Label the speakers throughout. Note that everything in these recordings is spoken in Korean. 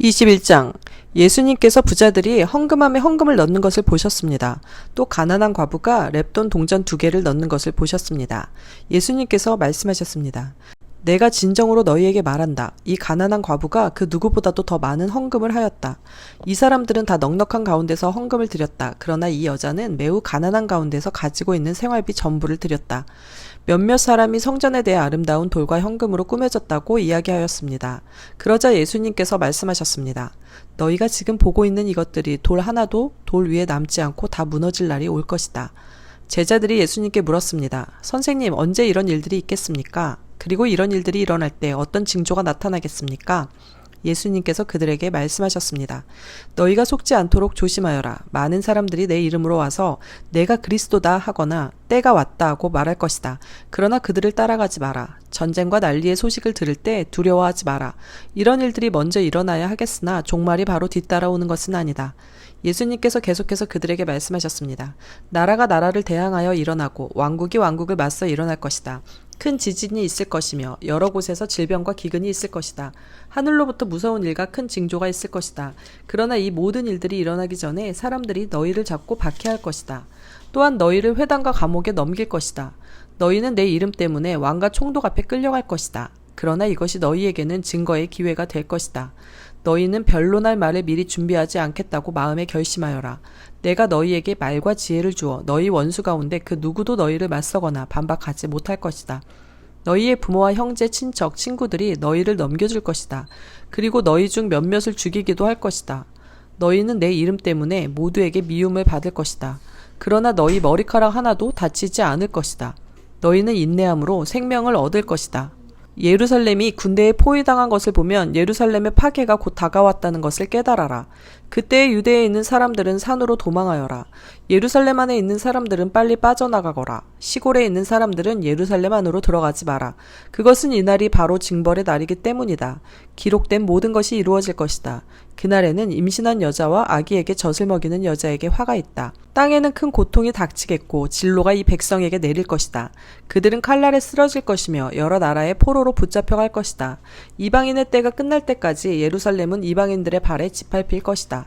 Speaker 1: 21장. 예수님께서 부자들이 헌금함에 헌금을 넣는 것을 보셨습니다. 또 가난한 과부가 렙돈 동전 2개를 넣는 것을 보셨습니다. 예수님께서 말씀하셨습니다. 내가 진정으로 너희에게 말한다. 이 가난한 과부가 그 누구보다도 더 많은 헌금을 하였다. 이 사람들은 다 넉넉한 가운데서 헌금을 드렸다. 그러나 이 여자는 매우 가난한 가운데서 가지고 있는 생활비 전부를 드렸다. 몇몇 사람이 성전에 대해 아름다운 돌과 현금으로 꾸며졌다고 이야기하였습니다. 그러자 예수님께서 말씀하셨습니다. 너희가 지금 보고 있는 이것들이 돌 하나도 돌 위에 남지 않고 다 무너질 날이 올 것이다. 제자들이 예수님께 물었습니다. 선생님, 언제 이런 일들이 있겠습니까? 그리고 이런 일들이 일어날 때 어떤 징조가 나타나겠습니까? 예수님께서 그들에게 말씀하셨습니다. 너희가 속지 않도록 조심하여라. 많은 사람들이 내 이름으로 와서 내가 그리스도다 하거나 때가 왔다 하고 말할 것이다. 그러나 그들을 따라가지 마라. 전쟁과 난리의 소식을 들을 때 두려워하지 마라. 이런 일들이 먼저 일어나야 하겠으나 종말이 바로 뒤따라오는 것은 아니다. 예수님께서 계속해서 그들에게 말씀하셨습니다. 나라가 나라를 대항하여 일어나고 왕국이 왕국을 맞서 일어날 것이다. 큰 지진이 있을 것이며 여러 곳에서 질병과 기근이 있을 것이다. 하늘로부터 무서운 일과 큰 징조가 있을 것이다. 그러나 이 모든 일들이 일어나기 전에 사람들이 너희를 잡고 박해할 것이다. 또한 너희를 회당과 감옥에 넘길 것이다. 너희는 내 이름 때문에 왕과 총독 앞에 끌려갈 것이다. 그러나 이것이 너희에게는 증거의 기회가 될 것이다. 너희는 변론할 말을 미리 준비하지 않겠다고 마음에 결심하여라. 내가 너희에게 말과 지혜를 주어 너희 원수 가운데 그 누구도 너희를 맞서거나 반박하지 못할 것이다. 너희의 부모와 형제, 친척, 친구들이 너희를 넘겨줄 것이다. 그리고 너희 중 몇몇을 죽이기도 할 것이다. 너희는 내 이름 때문에 모두에게 미움을 받을 것이다. 그러나 너희 머리카락 하나도 다치지 않을 것이다. 너희는 인내함으로 생명을 얻을 것이다. 예루살렘이 군대에 포위당한 것을 보면 예루살렘의 파괴가 곧 다가왔다는 것을 깨달아라. 그때 유대에 있는 사람들은 산으로 도망하여라. 예루살렘 안에 있는 사람들은 빨리 빠져나가거라. 시골에 있는 사람들은 예루살렘 안으로 들어가지 마라. 그것은 이날이 바로 징벌의 날이기 때문이다. 기록된 모든 것이 이루어질 것이다. 그날에는 임신한 여자와 아기에게 젖을 먹이는 여자에게 화가 있다. 땅에는 큰 고통이 닥치겠고 진로가 이 백성에게 내릴 것이다. 그들은 칼날에 쓰러질 것이며 여러 나라의 포로로 붙잡혀갈 것이다. 이방인의 때가 끝날 때까지 예루살렘은 이방인들의 발에 짓밟힐 것이다.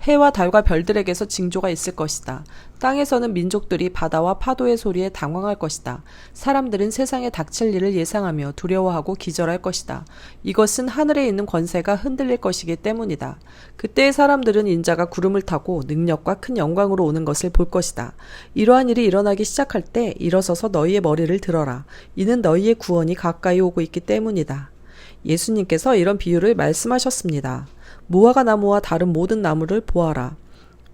Speaker 1: 해와 달과 별들에게서 징조가 있을 것이다. 땅에서는 민족들이 바다와 파도의 소리에 당황할 것이다. 사람들은 세상에 닥칠 일을 예상하며 두려워하고 기절할 것이다. 이것은 하늘에 있는 권세가 흔들릴 것이기 때문이다. 그때의 사람들은 인자가 구름을 타고 능력과 큰 영광으로 오는 것을 볼 것이다. 이러한 일이 일어나기 시작할 때 일어서서 너희의 머리를 들어라. 이는 너희의 구원이 가까이 오고 있기 때문이다. 예수님께서 이런 비유를 말씀하셨습니다. 무화과 나무와 다른 모든 나무를 보아라.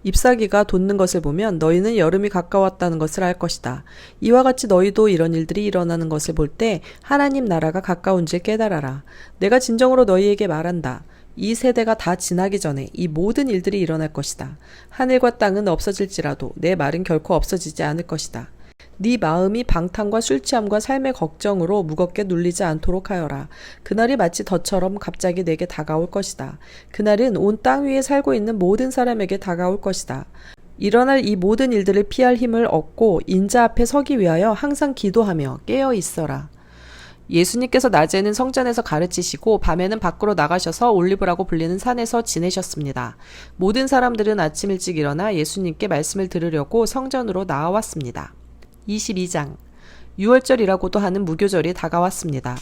Speaker 1: 잎사귀가 돋는 것을 보면 너희는 여름이 가까웠다는 것을 알 것이다. 이와 같이 너희도 이런 일들이 일어나는 것을 볼 때 하나님 나라가 가까운 줄 깨달아라. 내가 진정으로 너희에게 말한다. 이 세대가 다 지나기 전에 이 모든 일들이 일어날 것이다. 하늘과 땅은 없어질지라도 내 말은 결코 없어지지 않을 것이다. 네 마음이 방탕과 술 취함과 삶의 걱정으로 무겁게 눌리지 않도록 하여라. 그날이 마치 덫처럼 갑자기 내게 다가올 것이다. 그날은 온 땅 위에 살고 있는 모든 사람에게 다가올 것이다. 일어날 이 모든 일들을 피할 힘을 얻고 인자 앞에 서기 위하여 항상 기도하며 깨어 있어라. 예수님께서 낮에는 성전에서 가르치시고 밤에는 밖으로 나가셔서 올리브라고 불리는 산에서 지내셨습니다. 모든 사람들은 아침 일찍 일어나 예수님께 말씀을 들으려고 성전으로 나와왔습니다. 22장. 유월절이라고도 하는 무교절이 다가왔습니다.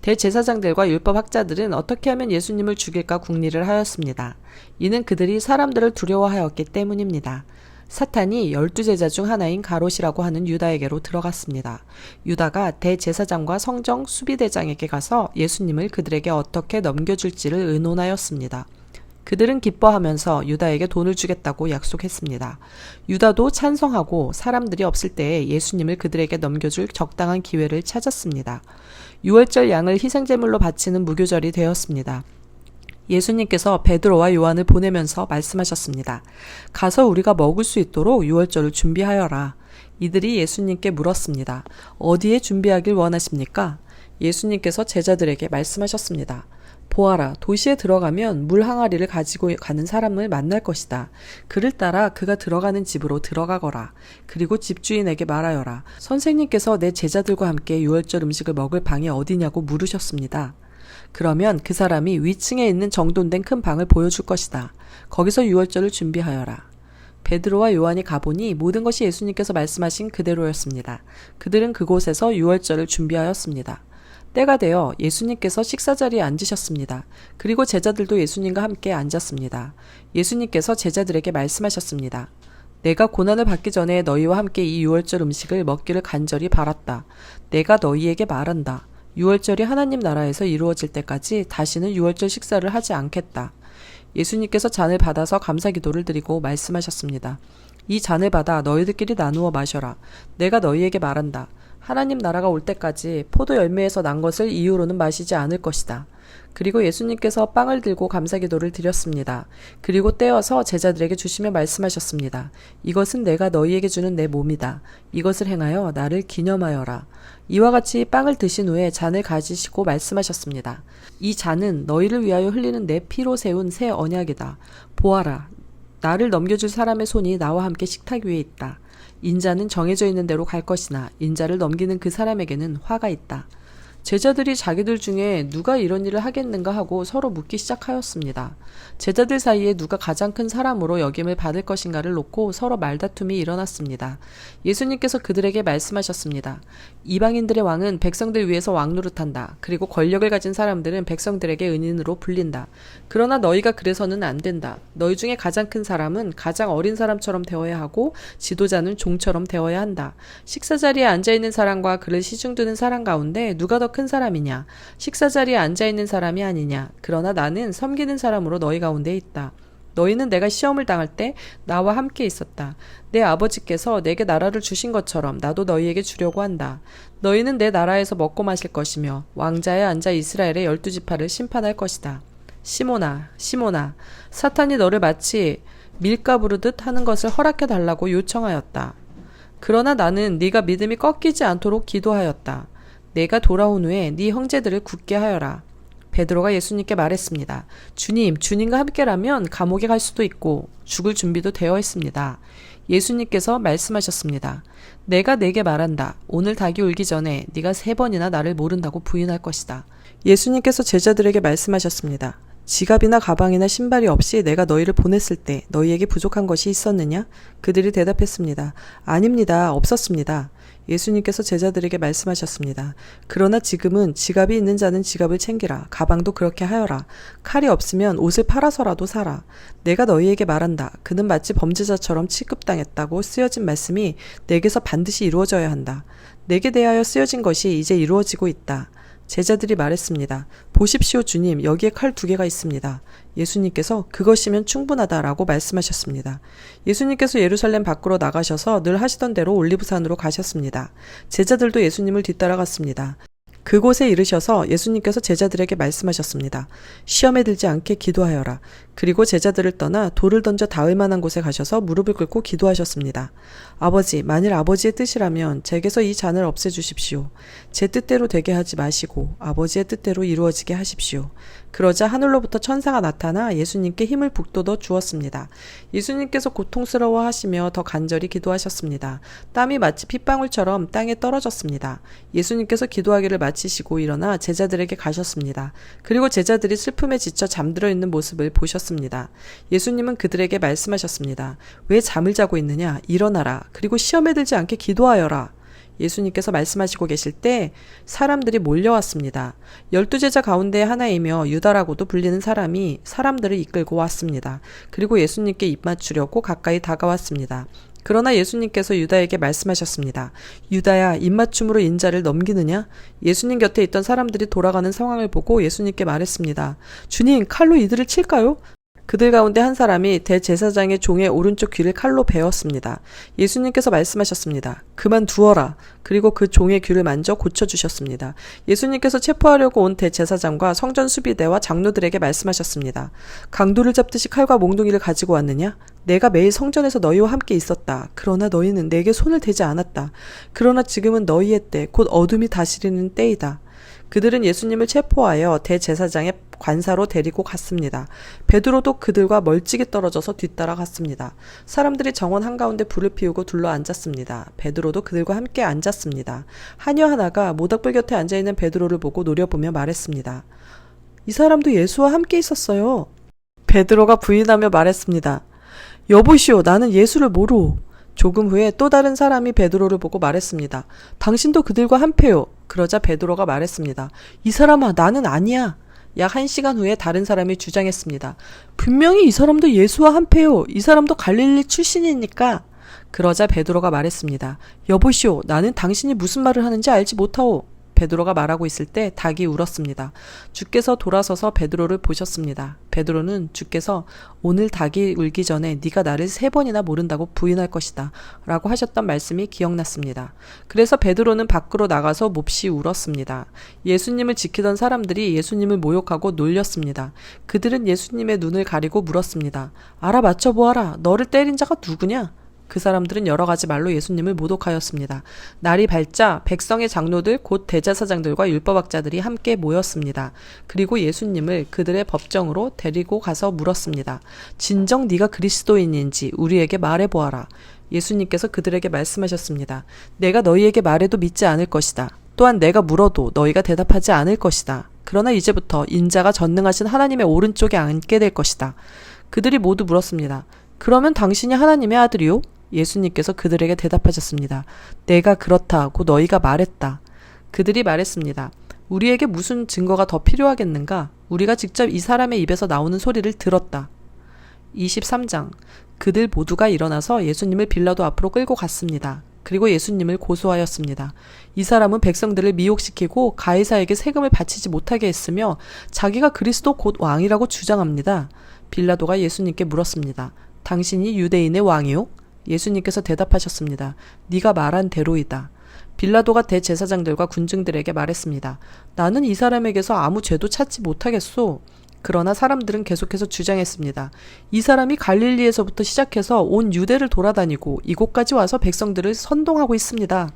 Speaker 1: 대제사장들과 율법학자들은 어떻게 하면 예수님을 죽일까 궁리를 하였습니다. 이는 그들이 사람들을 두려워하였기 때문입니다. 사탄이 12제자 중 하나인 가롯이라고 하는 유다에게로 들어갔습니다. 유다가 대제사장과 성정 수비대장에게 가서 예수님을 그들에게 어떻게 넘겨줄지를 의논하였습니다. 그들은 기뻐하면서 유다에게 돈을 주겠다고 약속했습니다. 유다도 찬성하고 사람들이 없을 때에 예수님을 그들에게 넘겨줄 적당한 기회를 찾았습니다. 유월절 양을 희생제물로 바치는 무교절이 되었습니다. 예수님께서 베드로와 요한을 보내면서 말씀하셨습니다. 가서 우리가 먹을 수 있도록 유월절을 준비하여라. 이들이 예수님께 물었습니다. 어디에 준비하길 원하십니까? 예수님께서 제자들에게 말씀하셨습니다. 보아라, 도시에 들어가면 물 항아리를 가지고 가는 사람을 만날 것이다. 그를 따라 그가 들어가는 집으로 들어가거라. 그리고 집주인에게 말하여라. 선생님께서 내 제자들과 함께 유월절 음식을 먹을 방이 어디냐고 물으셨습니다. 그러면 그 사람이 위층에 있는 정돈된 큰 방을 보여줄 것이다. 거기서 유월절을 준비하여라. 베드로와 요한이 가보니 모든 것이 예수님께서 말씀하신 그대로였습니다. 그들은 그곳에서 유월절을 준비하였습니다. 때가 되어 예수님께서 식사자리에 앉으셨습니다. 그리고 제자들도 예수님과 함께 앉았습니다. 예수님께서 제자들에게 말씀하셨습니다. 내가 고난을 받기 전에 너희와 함께 이 유월절 음식을 먹기를 간절히 바랐다. 내가 너희에게 말한다. 유월절이 하나님 나라에서 이루어질 때까지 다시는 유월절 식사를 하지 않겠다. 예수님께서 잔을 받아서 감사 기도를 드리고 말씀하셨습니다. 이 잔을 받아 너희들끼리 나누어 마셔라. 내가 너희에게 말한다. 하나님 나라가 올 때까지 포도 열매에서 난 것을 이후로는 마시지 않을 것이다. 그리고 예수님께서 빵을 들고 감사 기도를 드렸습니다. 그리고 떼어서 제자들에게 주시며 말씀하셨습니다. 이것은 내가 너희에게 주는 내 몸이다. 이것을 행하여 나를 기념하여라. 이와 같이 빵을 드신 후에 잔을 가지시고 말씀하셨습니다. 이 잔은 너희를 위하여 흘리는 내 피로 세운 새 언약이다. 보아라. 나를 넘겨줄 사람의 손이 나와 함께 식탁 위에 있다. 인자는 정해져 있는 대로 갈 것이나 인자를 넘기는 그 사람에게는 화가 있다. 제자들이 자기들 중에 누가 이런 일을 하겠는가 하고 서로 묻기 시작하였습니다. 제자들 사이에 누가 가장 큰 사람으로 여김을 받을 것인가를 놓고 서로 말다툼이 일어났습니다. 예수님께서 그들에게 말씀하셨습니다. 이방인들의 왕은 백성들 위에서 왕 노릇한다. 그리고 권력을 가진 사람들은 백성들에게 은인으로 불린다. 그러나 너희가 그래서는 안 된다. 너희 중에 가장 큰 사람은 가장 어린 사람처럼 되어야 하고 지도자는 종처럼 되어야 한다. 식사 자리에 앉아있는 사람과 그를 시중드는 사람 가운데 누가 더 큰 사람이냐? 식사 자리에 앉아있는 사람이 아니냐? 그러나 나는 섬기는 사람으로 너희 가운데 있다. 너희는 내가 시험을 당할 때 나와 함께 있었다. 내 아버지께서 내게 나라를 주신 것처럼 나도 너희에게 주려고 한다. 너희는 내 나라에서 먹고 마실 것이며 왕자에 앉아 이스라엘의 12지파를 심판할 것이다. 시몬아, 시몬아, 사탄이 너를 마치 밀가 부르듯 하는 것을 허락해 달라고 요청하였다. 그러나 나는 네가 믿음이 꺾이지 않도록 기도하였다. 내가 돌아온 후에 네 형제들을 굳게 하여라. 베드로가 예수님께 말했습니다. 주님, 주님과 함께라면 감옥에 갈 수도 있고 죽을 준비도 되어 있습니다. 예수님께서 말씀하셨습니다. 내가 네게 말한다. 오늘 닭이 울기 전에 네가 3번이나 나를 모른다고 부인할 것이다. 예수님께서 제자들에게 말씀하셨습니다. 지갑이나 가방이나 신발이 없이 내가 너희를 보냈을 때 너희에게 부족한 것이 있었느냐? 그들이 대답했습니다. 아닙니다. 없었습니다. 예수님께서 제자들에게 말씀하셨습니다. 그러나 지금은 지갑이 있는 자는 지갑을 챙기라. 가방도 그렇게 하여라. 칼이 없으면 옷을 팔아서라도 사라. 내가 너희에게 말한다. 그는 마치 범죄자처럼 취급당했다고 쓰여진 말씀이 내게서 반드시 이루어져야 한다. 내게 대하여 쓰여진 것이 이제 이루어지고 있다. 제자들이 말했습니다. 보십시오 주님, 여기에 칼 2개가 있습니다. 예수님께서 그것이면 충분하다라고 말씀하셨습니다. 예수님께서 예루살렘 밖으로 나가셔서 늘 하시던 대로 올리브산으로 가셨습니다. 제자들도 예수님을 뒤따라갔습니다. 그곳에 이르셔서 예수님께서 제자들에게 말씀하셨습니다. 시험에 들지 않게 기도하여라. 그리고 제자들을 떠나 돌을 던져 닿을 만한 곳에 가셔서 무릎을 꿇고 기도하셨습니다. 아버지, 만일 아버지의 뜻이라면 제게서 이 잔을 없애주십시오. 제 뜻대로 되게 하지 마시고 아버지의 뜻대로 이루어지게 하십시오. 그러자 하늘로부터 천사가 나타나 예수님께 힘을 북돋워 주었습니다. 예수님께서 고통스러워 하시며 더 간절히 기도하셨습니다. 땀이 마치 핏방울처럼 땅에 떨어졌습니다. 예수님께서 기도하기를 마치시고 일어나 제자들에게 가셨습니다. 그리고 제자들이 슬픔에 지쳐 잠들어 있는 모습을 보셨습니다. 예수님은 그들에게 말씀하셨습니다. 왜 잠을 자고 있느냐? 일어나라. 그리고 시험에 들지 않게 기도하여라. 예수님께서 말씀하시고 계실 때 사람들이 몰려왔습니다. 12제자 가운데 하나이며 유다라고도 불리는 사람이 사람들을 이끌고 왔습니다. 그리고 예수님께 입맞추려고 가까이 다가왔습니다. 그러나 예수님께서 유다에게 말씀하셨습니다. 유다야, 입맞춤으로 인자를 넘기느냐? 예수님 곁에 있던 사람들이 돌아가는 상황을 보고 예수님께 말했습니다. 주님, 칼로 이들을 칠까요? 그들 가운데 한 사람이 대제사장의 종의 오른쪽 귀를 칼로 베었습니다. 예수님께서 말씀하셨습니다. 그만두어라. 그리고 그 종의 귀를 만져 고쳐주셨습니다. 예수님께서 체포하려고 온 대제사장과 성전 수비대와 장로들에게 말씀하셨습니다. 강도를 잡듯이 칼과 몽둥이를 가지고 왔느냐? 내가 매일 성전에서 너희와 함께 있었다. 그러나 너희는 내게 손을 대지 않았다. 그러나 지금은 너희의 때, 곧 어둠이 다스리는 때이다. 그들은 예수님을 체포하여 대제사장의 관사로 데리고 갔습니다. 베드로도 그들과 멀찍이 떨어져서 뒤따라갔습니다. 사람들이 정원 한가운데 불을 피우고 둘러 앉았습니다. 베드로도 그들과 함께 앉았습니다. 하녀 하나가 모닥불 곁에 앉아있는 베드로를 보고 노려보며 말했습니다. 이 사람도 예수와 함께 있었어요. 베드로가 부인하며 말했습니다. 여보시오, 나는 예수를 모르오. 조금 후에 또 다른 사람이 베드로를 보고 말했습니다. 당신도 그들과 한패요. 그러자 베드로가 말했습니다. 이 사람아, 나는 아니야. 약 1시간 후에 다른 사람이 주장했습니다. 분명히 이 사람도 예수와 한패요. 이 사람도 갈릴리 출신이니까. 그러자 베드로가 말했습니다. 여보시오, 나는 당신이 무슨 말을 하는지 알지 못하오. 베드로가 말하고 있을 때 닭이 울었습니다. 주께서 돌아서서 베드로를 보셨습니다. 베드로는 주께서 오늘 닭이 울기 전에 네가 나를 3번이나 모른다고 부인할 것이다 라고 하셨던 말씀이 기억났습니다. 그래서 베드로는 밖으로 나가서 몹시 울었습니다. 예수님을 지키던 사람들이 예수님을 모욕하고 놀렸습니다. 그들은 예수님의 눈을 가리고 물었습니다. 알아맞혀 보아라. 너를 때린 자가 누구냐? 그 사람들은 여러 가지 말로 예수님을 모독하였습니다. 날이 밝자 백성의 장로들 곧 대제사장들과 율법학자들이 함께 모였습니다. 그리고 예수님을 그들의 법정으로 데리고 가서 물었습니다. 진정 네가 그리스도인인지 우리에게 말해보아라. 예수님께서 그들에게 말씀하셨습니다. 내가 너희에게 말해도 믿지 않을 것이다. 또한 내가 물어도 너희가 대답하지 않을 것이다. 그러나 이제부터 인자가 전능하신 하나님의 오른쪽에 앉게 될 것이다. 그들이 모두 물었습니다. 그러면 당신이 하나님의 아들이요? 예수님께서 그들에게 대답하셨습니다. 내가 그렇다고 너희가 말했다. 그들이 말했습니다. 우리에게 무슨 증거가 더 필요하겠는가? 우리가 직접 이 사람의 입에서 나오는 소리를 들었다. 23장. 그들 모두가 일어나서 예수님을 빌라도 앞으로 끌고 갔습니다. 그리고 예수님을 고소하였습니다. 이 사람은 백성들을 미혹시키고 가이사에게 세금을 바치지 못하게 했으며 자기가 그리스도 곧 왕이라고 주장합니다. 빌라도가 예수님께 물었습니다. 당신이 유대인의 왕이요? 예수님께서 대답하셨습니다. 네가 말한 대로이다. 빌라도가 대제사장들과 군중들에게 말했습니다. 나는 이 사람에게서 아무 죄도 찾지 못하겠소. 그러나 사람들은 계속해서 주장했습니다. 이 사람이 갈릴리에서부터 시작해서 온 유대를 돌아다니고 이곳까지 와서 백성들을 선동하고 있습니다.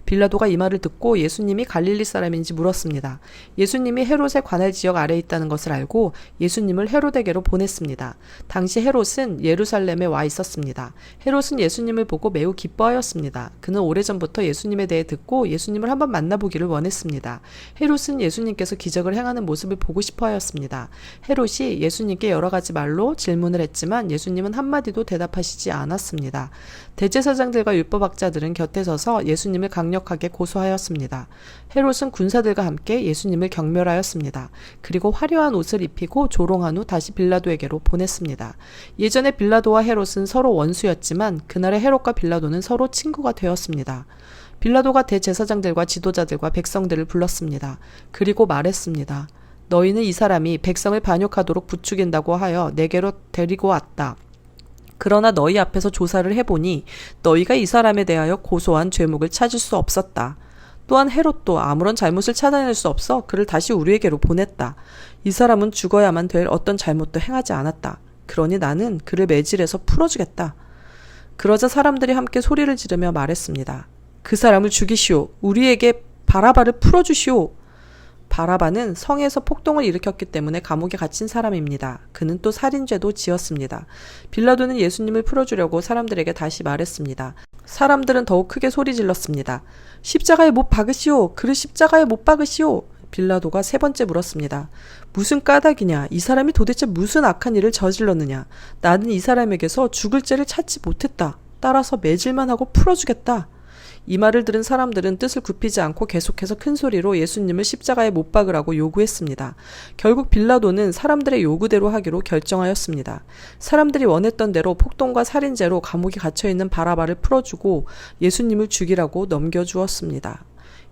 Speaker 1: 빌라도가 이 말을 듣고 예수님이 갈릴리 사람인지 물었습니다. 예수님이 헤롯의 관할 지역 아래에 있다는 것을 알고 예수님을 헤롯에게로 보냈습니다. 당시 헤롯은 예루살렘에 와 있었습니다. 헤롯은 예수님을 보고 매우 기뻐하였습니다. 그는 오래전부터 예수님에 대해 듣고 예수님을 한번 만나보기를 원했습니다. 헤롯은 예수님께서 기적을 행하는 모습을 보고 싶어 하였습니다. 헤롯이 예수님께 여러 가지 말로 질문을 했지만 예수님은 한마디도 대답하시지 않았습니다. 대제사장들과 율법학자들은 곁에 서서 예수님을 강력하게 고소하였습니다. 헤롯은 군사들과 함께 예수님을 경멸하였습니다. 그리고 화려한 옷을 입히고 조롱한 후 다시 빌라도에게로 보냈습니다. 예전에 빌라도와 헤롯은 서로 원수였지만 그날의 헤롯과 빌라도는 서로 친구가 되었습니다. 빌라도가 대제사장들과 지도자들과 백성들을 불렀습니다. 그리고 말했습니다. 너희는 이 사람이 백성을 반역하도록 부추긴다고 하여 내게로 데리고 왔다. 그러나 너희 앞에서 조사를 해보니 너희가 이 사람에 대하여 고소한 죄목을 찾을 수 없었다. 또한 헤롯도 아무런 잘못을 찾아낼 수 없어 그를 다시 우리에게로 보냈다. 이 사람은 죽어야만 될 어떤 잘못도 행하지 않았다. 그러니 나는 그를 매질해서 풀어주겠다. 그러자 사람들이 함께 소리를 지르며 말했습니다. 그 사람을 죽이시오. 우리에게 바라바를 풀어주시오. 바라바는 성에서 폭동을 일으켰기 때문에 감옥에 갇힌 사람입니다. 그는 또 살인죄도 지었습니다. 빌라도는 예수님을 풀어주려고 사람들에게 다시 말했습니다. 사람들은 더욱 크게 소리 질렀습니다. 십자가에 못 박으시오. 그를 십자가에 못 박으시오. 빌라도가 3번째 물었습니다. 무슨 까닭이냐? 이 사람이 도대체 무슨 악한 일을 저질렀느냐? 나는 이 사람에게서 죽을 죄를 찾지 못했다. 따라서 매질만 하고 풀어주겠다. 이 말을 들은 사람들은 뜻을 굽히지 않고 계속해서 큰 소리로 예수님을 십자가에 못 박으라고 요구했습니다. 결국 빌라도는 사람들의 요구대로 하기로 결정하였습니다. 사람들이 원했던 대로 폭동과 살인죄로 감옥에 갇혀있는 바라바를 풀어주고 예수님을 죽이라고 넘겨주었습니다.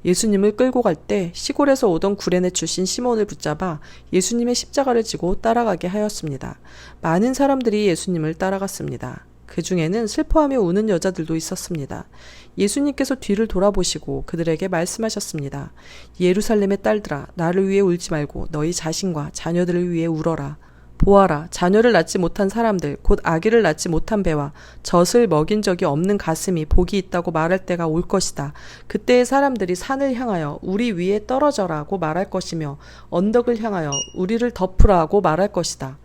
Speaker 1: 예수님을 끌고 갈 때 시골에서 오던 구레네 출신 시몬을 붙잡아 예수님의 십자가를 지고 따라가게 하였습니다. 많은 사람들이 예수님을 따라갔습니다. 그 중에는 슬퍼하며 우는 여자들도 있었습니다. 예수님께서 뒤를 돌아보시고 그들에게 말씀하셨습니다. 예루살렘의 딸들아, 나를 위해 울지 말고 너희 자신과 자녀들을 위해 울어라. 보아라, 자녀를 낳지 못한 사람들, 곧 아기를 낳지 못한 배와 젖을 먹인 적이 없는 가슴이 복이 있다고 말할 때가 올 것이다. 그때의 사람들이 산을 향하여 우리 위에 떨어져라고 말할 것이며 언덕을 향하여 우리를 덮으라고 말할 것이다.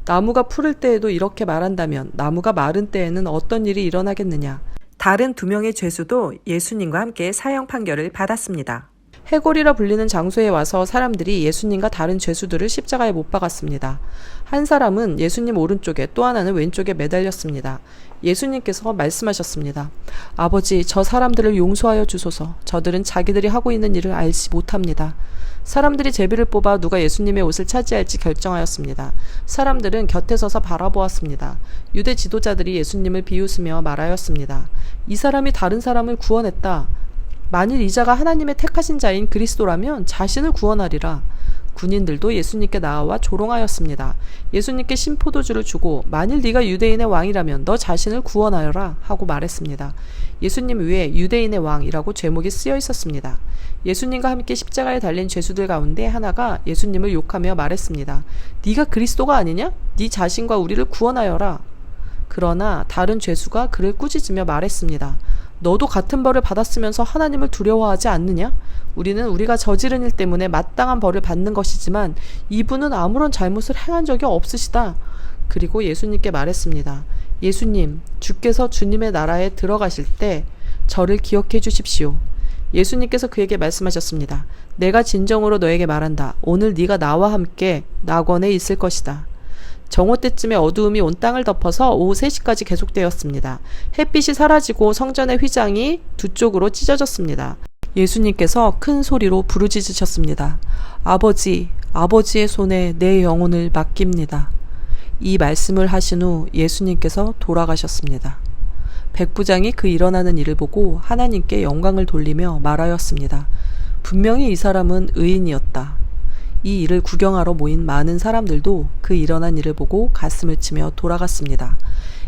Speaker 1: 나무가 푸를 때에도 이렇게 말한다면 나무가 마른 때에는 어떤 일이 일어나겠느냐. 다른 2명의 죄수도 예수님과 함께 사형 판결을 받았습니다. 해골이라 불리는 장소에 와서 사람들이 예수님과 다른 죄수들을 십자가에 못 박았습니다. 한 사람은 예수님 오른쪽에 또 하나는 왼쪽에 매달렸습니다. 예수님께서 말씀하셨습니다. 아버지, 저 사람들을 용서하여 주소서. 저들은 자기들이 하고 있는 일을 알지 못합니다. 사람들이 제비를 뽑아 누가 예수님의 옷을 차지할지 결정하였습니다. 사람들은 곁에 서서 바라보았습니다. 유대 지도자들이 예수님을 비웃으며 말하였습니다. 이 사람이 다른 사람을 구원했다. 만일 이 자가 하나님의 택하신 자인 그리스도라면 자신을 구원하리라. 군인들도 예수님께 나와 조롱하였습니다. 예수님께 신포도주를 주고 만일 네가 유대인의 왕이라면 너 자신을 구원하여라 하고 말했습니다. 예수님 위에 유대인의 왕이라고 제목이 쓰여 있었습니다. 예수님과 함께 십자가에 달린 죄수들 가운데 하나가 예수님을 욕하며 말했습니다. 네가 그리스도가 아니냐? 네 자신과 우리를 구원하여라. 그러나 다른 죄수가 그를 꾸짖으며 말했습니다. 너도 같은 벌을 받았으면서 하나님을 두려워하지 않느냐? 우리는 우리가 저지른 일 때문에 마땅한 벌을 받는 것이지만 이분은 아무런 잘못을 행한 적이 없으시다. 그리고 예수님께 말했습니다. 예수님, 주께서 주님의 나라에 들어가실 때 저를 기억해 주십시오. 예수님께서 그에게 말씀하셨습니다. 내가 진정으로 너에게 말한다. 오늘 네가 나와 함께 낙원에 있을 것이다. 정오 때쯤에 어두움이 온 땅을 덮어서 오후 3시까지 계속되었습니다. 햇빛이 사라지고 성전의 휘장이 두 쪽으로 찢어졌습니다. 예수님께서 큰 소리로 부르짖으셨습니다. 아버지, 아버지의 손에 내 영혼을 맡깁니다. 이 말씀을 하신 후 예수님께서 돌아가셨습니다. 백부장이 그 일어나는 일을 보고 하나님께 영광을 돌리며 말하였습니다. 분명히 이 사람은 의인이었다. 이 일을 구경하러 모인 많은 사람들도 그 일어난 일을 보고 가슴을 치며 돌아갔습니다.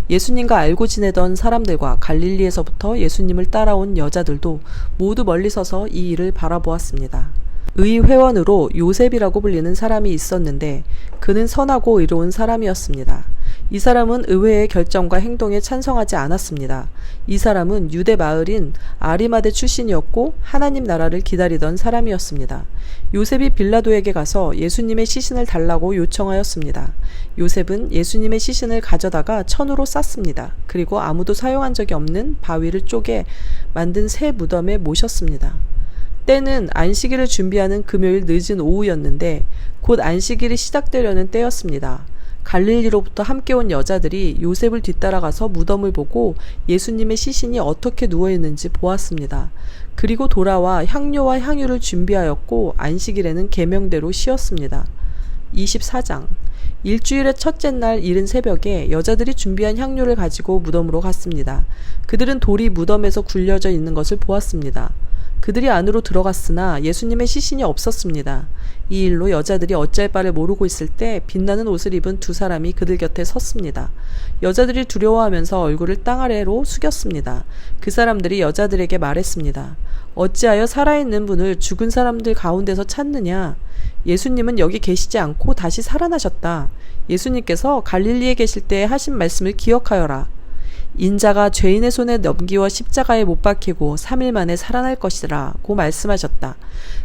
Speaker 1: 예수님과 알고 지내던 사람들과 갈릴리에서부터 예수님을 따라온 여자들도 모두 멀리 서서 이 일을 바라보았습니다. 의회원으로 요셉이라고 불리는 사람이 있었는데 그는 선하고 의로운 사람이었습니다. 이 사람은 의회의 결정과 행동에 찬성하지 않았습니다. 이 사람은 유대 마을인 아리마대 출신이었고 하나님 나라를 기다리던 사람이었습니다. 요셉이 빌라도에게 가서 예수님의 시신을 달라고 요청하였습니다. 요셉은 예수님의 시신을 가져다가 천으로 쌌습니다. 그리고 아무도 사용한 적이 없는 바위를 쪼개 만든 새 무덤에 모셨습니다. 때는 안식일을 준비하는 금요일 늦은 오후였는데 곧 안식일이 시작되려는 때였습니다. 갈릴리로부터 함께 온 여자들이 요셉을 뒤따라가서 무덤을 보고 예수님의 시신이 어떻게 누워있는지 보았습니다. 그리고 돌아와 향료와 향유를 준비하였고 안식일에는 계명대로 쉬었습니다. 24장 일주일의 첫째 날 이른 새벽에 여자들이 준비한 향료를 가지고 무덤으로 갔습니다. 그들은 돌이 무덤에서 굴려져 있는 것을 보았습니다. 그들이 안으로 들어갔으나 예수님의 시신이 없었습니다. 이 일로 여자들이 어찌할 바를 모르고 있을 때 빛나는 옷을 입은 두 사람이 그들 곁에 섰습니다. 여자들이 두려워하면서 얼굴을 땅 아래로 숙였습니다. 그 사람들이 여자들에게 말했습니다. 어찌하여 살아있는 분을 죽은 사람들 가운데서 찾느냐? 예수님은 여기 계시지 않고 다시 살아나셨다. 예수님께서 갈릴리에 계실 때 하신 말씀을 기억하여라. 인자가 죄인의 손에 넘기워 십자가에 못 박히고 3일 만에 살아날 것이라고 말씀하셨다.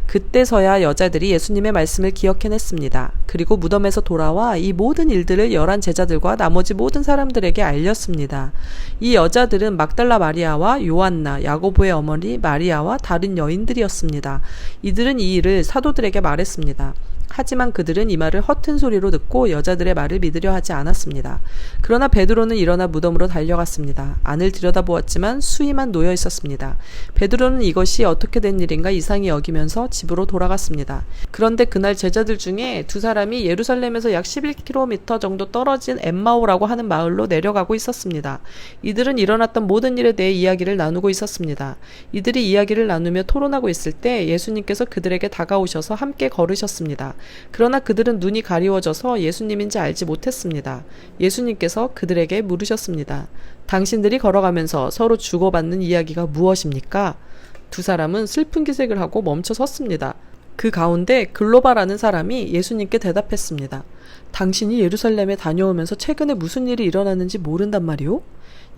Speaker 1: 그때서야 여자들이 예수님의 말씀을 기억해냈습니다. 그리고 무덤에서 돌아와 이 모든 일들을 11 제자들과 나머지 모든 사람들에게 알렸습니다. 이 여자들은 막달라 마리아와 요한나, 야고보의 어머니 마리아와 다른 여인들이었습니다. 이들은 이 일을 사도들에게 말했습니다. 하지만 그들은 이 말을 허튼 소리로 듣고 여자들의 말을 믿으려 하지 않았습니다. 그러나 베드로는 일어나 무덤으로 달려갔습니다. 안을 들여다보았지만 수의만 놓여 있었습니다. 베드로는 이것이 어떻게 된 일인가 이상히 여기면서 집으로 돌아갔습니다. 그런데 그날 제자들 중에 두 사람이 예루살렘에서 약 11km 정도 떨어진 엠마오라고 하는 마을로 내려가고 있었습니다. 이들은 일어났던 모든 일에 대해 이야기를 나누고 있었습니다. 이들이 이야기를 나누며 토론하고 있을 때 예수님께서 그들에게 다가오셔서 함께 걸으셨습니다. 그러나 그들은 눈이 가리워져서 예수님인지 알지 못했습니다. 예수님께서 그들에게 물으셨습니다. 당신들이 걸어가면서 서로 주고받는 이야기가 무엇입니까? 두 사람은 슬픈 기색을 하고 멈춰 섰습니다. 그 가운데 글로바라는 사람이 예수님께 대답했습니다. 당신이 예루살렘에 다녀오면서 최근에 무슨 일이 일어났는지 모른단 말이오?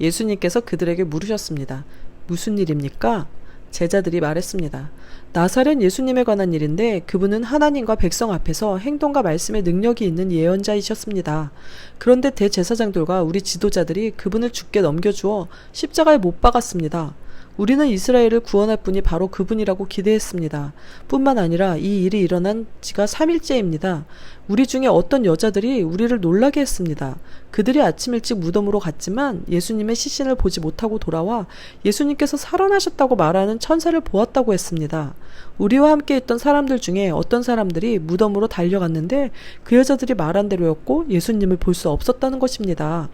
Speaker 1: 예수님께서 그들에게 물으셨습니다. 무슨 일입니까? 제자들이 말했습니다. 나사렛 예수님에 관한 일인데 그분은 하나님과 백성 앞에서 행동과 말씀에 능력이 있는 예언자이셨습니다. 그런데 대제사장들과 우리 지도자들이 그분을 죽게 넘겨주어 십자가에 못 박았습니다. 우리는 이스라엘을 구원할 분이 바로 그분이라고 기대했습니다. 뿐만 아니라 이 일이 일어난 지가 3일째입니다. 우리 중에 어떤 여자들이 우리를 놀라게 했습니다. 그들이 아침 일찍 무덤으로 갔지만 예수님의 시신을 보지 못하고 돌아와 예수님께서 살아나셨다고 말하는 천사를 보았다고 했습니다. 우리와 함께 있던 사람들 중에 어떤 사람들이 무덤으로 달려갔는데 그 여자들이 말한 대로였고 예수님을 볼 수 없었다는 것입니다.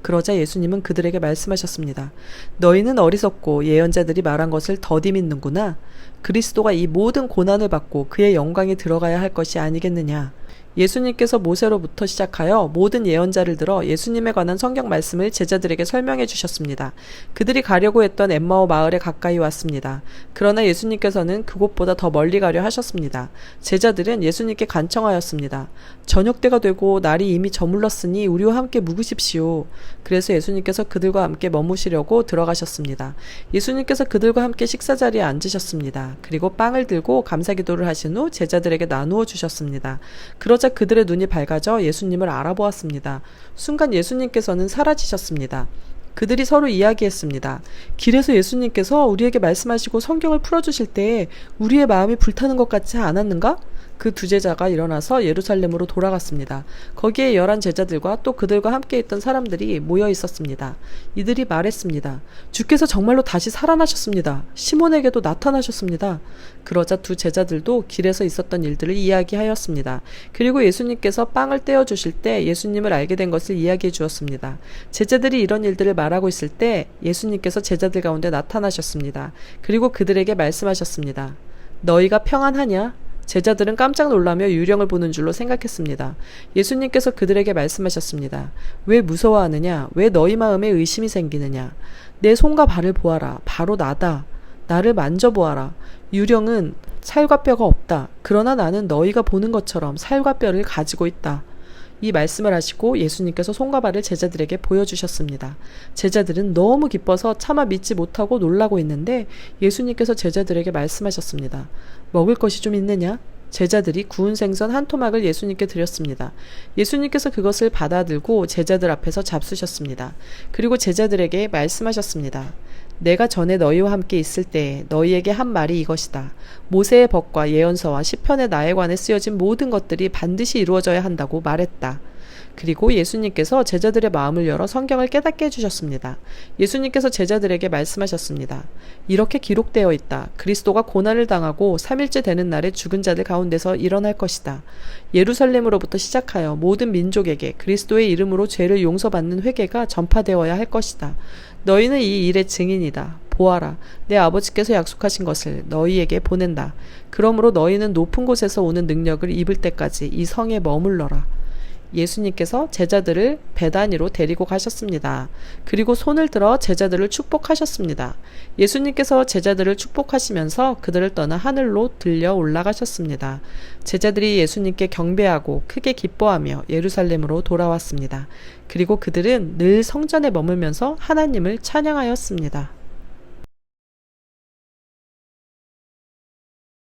Speaker 1: 그러자 예수님은 그들에게 말씀하셨습니다. 너희는 어리석고 예언자들이 말한 것을 더디 믿는구나. 그리스도가 이 모든 고난을 받고 그의 영광에 들어가야 할 것이 아니겠느냐. 예수님께서 모세로부터 시작하여 모든 예언자를 들어 예수님에 관한 성경 말씀을 제자들에게 설명해 주셨습니다. 그들이 가려고 했던 엠마오 마을에 가까이 왔습니다. 그러나 예수님께서는 그곳보다 더 멀리 가려 하셨습니다. 제자들은 예수님께 간청하였습니다. 저녁때가 되고 날이 이미 저물렀으니 우리와 함께 묵으십시오. 그래서 예수님께서 그들과 함께 머무시려고 들어가셨습니다. 예수님께서 그들과 함께 식사 자리에 앉으셨습니다. 그리고 빵을 들고 감사기도를 하신 후 제자들에게 나누어 주셨습니다. 그러자 그들의 눈이 밝아져 예수님을 알아보았습니다. 순간 예수님께서는 사라지셨습니다. 그들이 서로 이야기했습니다. 길에서 예수님께서 우리에게 말씀하시고 성경을 풀어주실 때에 우리의 마음이 불타는 것 같지 않았는가? 그 두 제자가 일어나서 예루살렘으로 돌아갔습니다. 거기에 11 제자들과 또 그들과 함께 있던 사람들이 모여 있었습니다. 이들이 말했습니다. 주께서 정말로 다시 살아나셨습니다. 시몬에게도 나타나셨습니다. 그러자 두 제자들도 길에서 있었던 일들을 이야기하였습니다. 그리고 예수님께서 빵을 떼어주실 때 예수님을 알게 된 것을 이야기해 주었습니다. 제자들이 이런 일들을 말하고 있을 때 예수님께서 제자들 가운데 나타나셨습니다. 그리고 그들에게 말씀하셨습니다. 너희가 평안하냐? 제자들은 깜짝 놀라며 유령을 보는 줄로 생각했습니다. 예수님께서 그들에게 말씀하셨습니다. 왜 무서워하느냐? 왜 너희 마음에 의심이 생기느냐? 내 손과 발을 보아라. 바로 나다. 나를 만져보아라. 유령은 살과 뼈가 없다. 그러나 나는 너희가 보는 것처럼 살과 뼈를 가지고 있다. 이 말씀을 하시고 예수님께서 손과 발을 제자들에게 보여주셨습니다. 제자들은 너무 기뻐서 차마 믿지 못하고 놀라고 있는데 예수님께서 제자들에게 말씀하셨습니다. 먹을 것이 좀 있느냐? 제자들이 구운 생선 한 토막을 예수님께 드렸습니다. 예수님께서 그것을 받아들고 제자들 앞에서 잡수셨습니다. 그리고 제자들에게 말씀하셨습니다. 내가 전에 너희와 함께 있을 때에 너희에게 한 말이 이것이다. 모세의 법과 예언서와 시편의 나에 관해 쓰여진 모든 것들이 반드시 이루어져야 한다고 말했다. 그리고 예수님께서 제자들의 마음을 열어 성경을 깨닫게 해주셨습니다. 예수님께서 제자들에게 말씀하셨습니다. 이렇게 기록되어 있다. 그리스도가 고난을 당하고 3일째 되는 날에 죽은 자들 가운데서 일어날 것이다. 예루살렘으로부터 시작하여 모든 민족에게 그리스도의 이름으로 죄를 용서받는 회개가 전파되어야 할 것이다. 너희는 이 일의 증인이다. 보아라, 내 아버지께서 약속하신 것을 너희에게 보낸다. 그러므로 너희는 높은 곳에서 오는 능력을 입을 때까지 이 성에 머물러라. 예수님께서 제자들을 베다니로 데리고 가셨습니다. 그리고 손을 들어 제자들을 축복하셨습니다. 예수님께서 제자들을 축복하시면서 그들을 떠나 하늘로 들려 올라가셨습니다. 제자들이 예수님께 경배하고 크게 기뻐하며 예루살렘으로 돌아왔습니다. 그리고 그들은 늘 성전에 머물면서 하나님을 찬양하였습니다.